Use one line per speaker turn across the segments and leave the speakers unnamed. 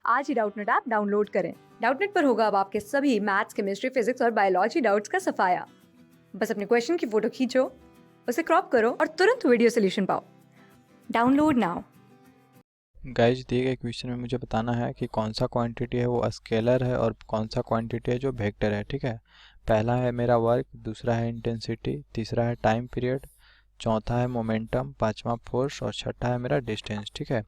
आज ही Doubtnut app download करें। Doubtnut पर होगा अब आपके सभी मैथ्स, केमिस्ट्री, फिजिक्स और बायोलॉजी डाउट्स का सफाया। बस अपने क्वेश्चन की फोटो खींचो, उसे क्रॉप करो और तुरंत वीडियो सोल्यूशन पाओ। Download now.
गाइज दिए गए क्वेश्चन में मुझे बताना है कि कौन सा क्वांटिटी है वो स्केलर है और कौन सा क्वांटिटी है जो वेक्टर है। ठीक है, पहला है मेरा वर्क, दूसरा है इंटेंसिटी, तीसरा है टाइम पीरियड, चौथा है मोमेंटम, पांचवा फोर्स और छठा है मेरा डिस्टेंस। ठीक है,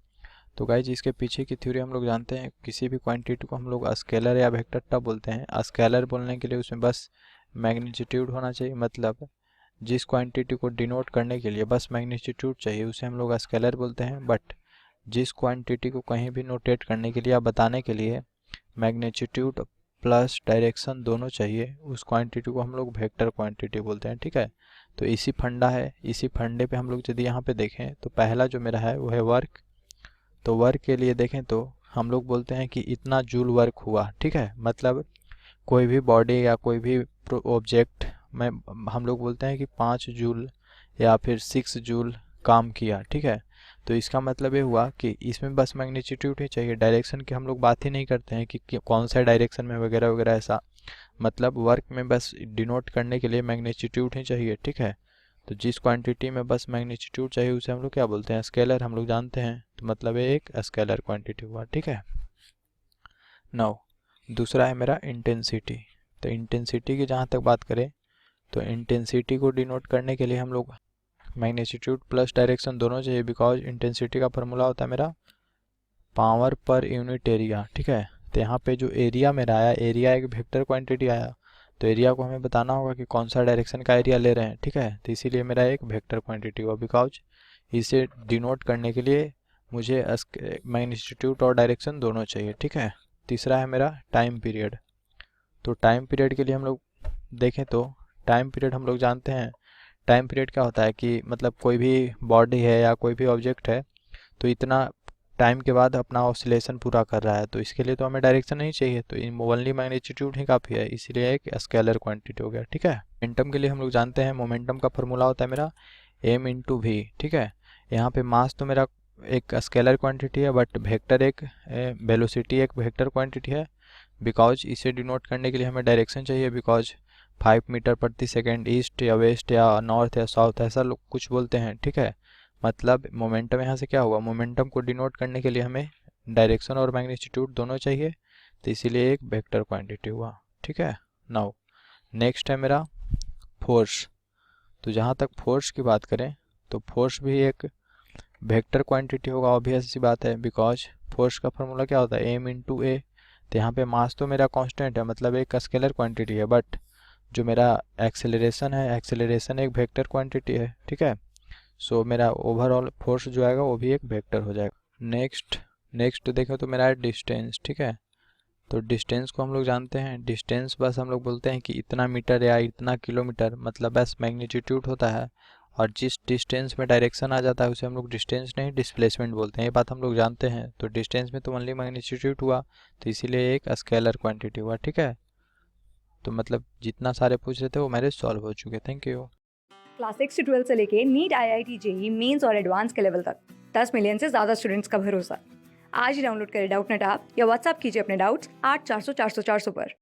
तो गाइज इसके पीछे की थ्योरी हम लोग जानते हैं। किसी भी क्वांटिटी को हम लोग स्केलर या वेक्टर तब बोलते हैं, स्केलर बोलने के लिए उसमें बस मैग्नीट्यूड होना चाहिए, मतलब जिस क्वांटिटी को डिनोट करने के लिए बस मैग्नीट्यूड चाहिए उसे हम लोग स्केलर बोलते हैं। बट जिस क्वांटिटी को कहीं भी नोटेट करने के लिए या बताने के लिए मैग्नीट्यूड प्लस डायरेक्शन दोनों चाहिए, उस क्वांटिटी को हम लोग वेक्टर क्वांटिटी बोलते हैं। ठीक है, तो इसी फंडा है, इसी फंडे पे हम लोग यदि यहाँ पे देखें तो पहला जो मेरा है वो है वर्क। तो वर्क के लिए देखें तो हम लोग बोलते हैं कि इतना जूल वर्क हुआ। ठीक है, मतलब कोई भी बॉडी या कोई भी ऑब्जेक्ट में हम लोग बोलते हैं कि 5 जूल या फिर 6 जूल काम किया। ठीक है, तो इसका मतलब ये हुआ कि इसमें बस मैग्नीट्यूड ही चाहिए, डायरेक्शन की हम लोग बात ही नहीं करते हैं कि कौन सा डायरेक्शन में वगैरह वगैरह ऐसा, मतलब वर्क में बस डिनोट करने के लिए मैग्नीट्यूड ही चाहिए। ठीक है, तो जिस क्वांटिटी में बस मैग्नीट्यूड चाहिए उसे हम लोग क्या बोलते हैं, स्केलर हम लोग जानते हैं, तो मतलब ये एक स्केलर क्वांटिटी हुआ। ठीक है, नाउ दूसरा है मेरा इंटेंसिटी। तो इंटेंसिटी की जहाँ तक बात करें तो इंटेंसिटी को डिनोट करने के लिए हम लोग मैग्नीट्यूड प्लस डायरेक्शन दोनों चाहिए, बिकॉज इंटेंसिटी का फार्मूला होता है मेरा पावर पर यूनिट एरिया। ठीक है, तो यहाँ पे जो एरिया मेरा आया, एरिया एक वेक्टर क्वांटिटी आया, तो एरिया को हमें बताना होगा कि कौन सा डायरेक्शन का एरिया ले रहे हैं। ठीक है, तो इसीलिए मेरा एक वेक्टर क्वांटिटी हुआ, बिकॉज इसे डिनोट करने के लिए मुझे मैग्नीट्यूड और डायरेक्शन दोनों चाहिए। ठीक है, तीसरा है मेरा टाइम पीरियड। तो टाइम पीरियड के लिए हम लोग देखें तो टाइम पीरियड हम लोग जानते हैं, टाइम पीरियड क्या होता है कि मतलब कोई भी बॉडी है या कोई भी ऑब्जेक्ट है तो इतना टाइम के बाद अपना ऑसिलेशन पूरा कर रहा है, तो इसके लिए तो हमें डायरेक्शन नहीं चाहिए, तो इन ओनली मैग्नीट्यूड ही काफ़ी है, इसीलिए एक स्केलर क्वांटिटी हो गया। ठीक है, मोमेंटम के लिए हम लोग जानते हैं, मोमेंटम का फार्मूला होता है मेरा m इंटू वी। ठीक है, यहाँ पे मास तो मेरा एक स्केलर क्वांटिटी है, बट वेक्टर एक वेलोसिटी एक वेक्टर क्वांटिटी है, बिकॉज इसे डिनोट करने के लिए हमें डायरेक्शन चाहिए, बिकॉज 5 मीटर प्रति सेकेंड ईस्ट या वेस्ट या नॉर्थ या साउथ ऐसा लोग कुछ बोलते हैं। ठीक है, मतलब मोमेंटम यहाँ से क्या हुआ, मोमेंटम को डिनोट करने के लिए हमें डायरेक्शन और मैग्नीट्यूड दोनों चाहिए, तो इसीलिए एक वेक्टर क्वांटिटी हुआ। ठीक है, नाउ नेक्स्ट है मेरा फोर्स। तो जहाँ तक फोर्स की बात करें तो फोर्स भी एक वेक्टर क्वांटिटी होगा, ऑब्वियस सी बात है, बिकॉज फोर्स का फार्मूला क्या होता है एम इंटू ए। तो यहाँ पे मास तो मेरा कांस्टेंट है, मतलब एक स्केलर क्वांटिटी है, बट जो मेरा एक्सेलरेशन है, एक्सेलरेशन एक वेक्टर क्वांटिटी है। ठीक है, सो मेरा ओवरऑल फोर्स जो आएगा वो भी एक वेक्टर हो जाएगा। नेक्स्ट नेक्स्ट देखें तो मेरा है डिस्टेंस। ठीक है, तो डिस्टेंस को हम लोग जानते हैं, डिस्टेंस बस हम लोग बोलते हैं कि इतना मीटर या इतना किलोमीटर, मतलब बस मैग्नीट्यूड होता है, और जिस डिस्टेंस में डायरेक्शन आ जाता है उसे हम लोग डिस्टेंस नहीं डिस्प्लेसमेंट बोलते हैं, ये बात हम लोग जानते हैं। तो डिस्टेंस में तो ओनली मैग्नीट्यूड हुआ, तो इसीलिए एक स्केलर क्वांटिटी हुआ। ठीक है, तो मतलब जितना सारे पूछ रहे थे वो मेरे सॉल्व हो चुके। Thank you.
क्लास 6 से 12 से लेके नीट, IIT, जेई मेंस और एडवांस के लेवल तक 10 मिलियन से ज्यादा स्टूडेंट्स का भरोसा। आज ही डाउनलोड करें डाउटनेट ऐप या व्हाट्सएप कीजिए अपने डाउट्स 8400 400 400 पर।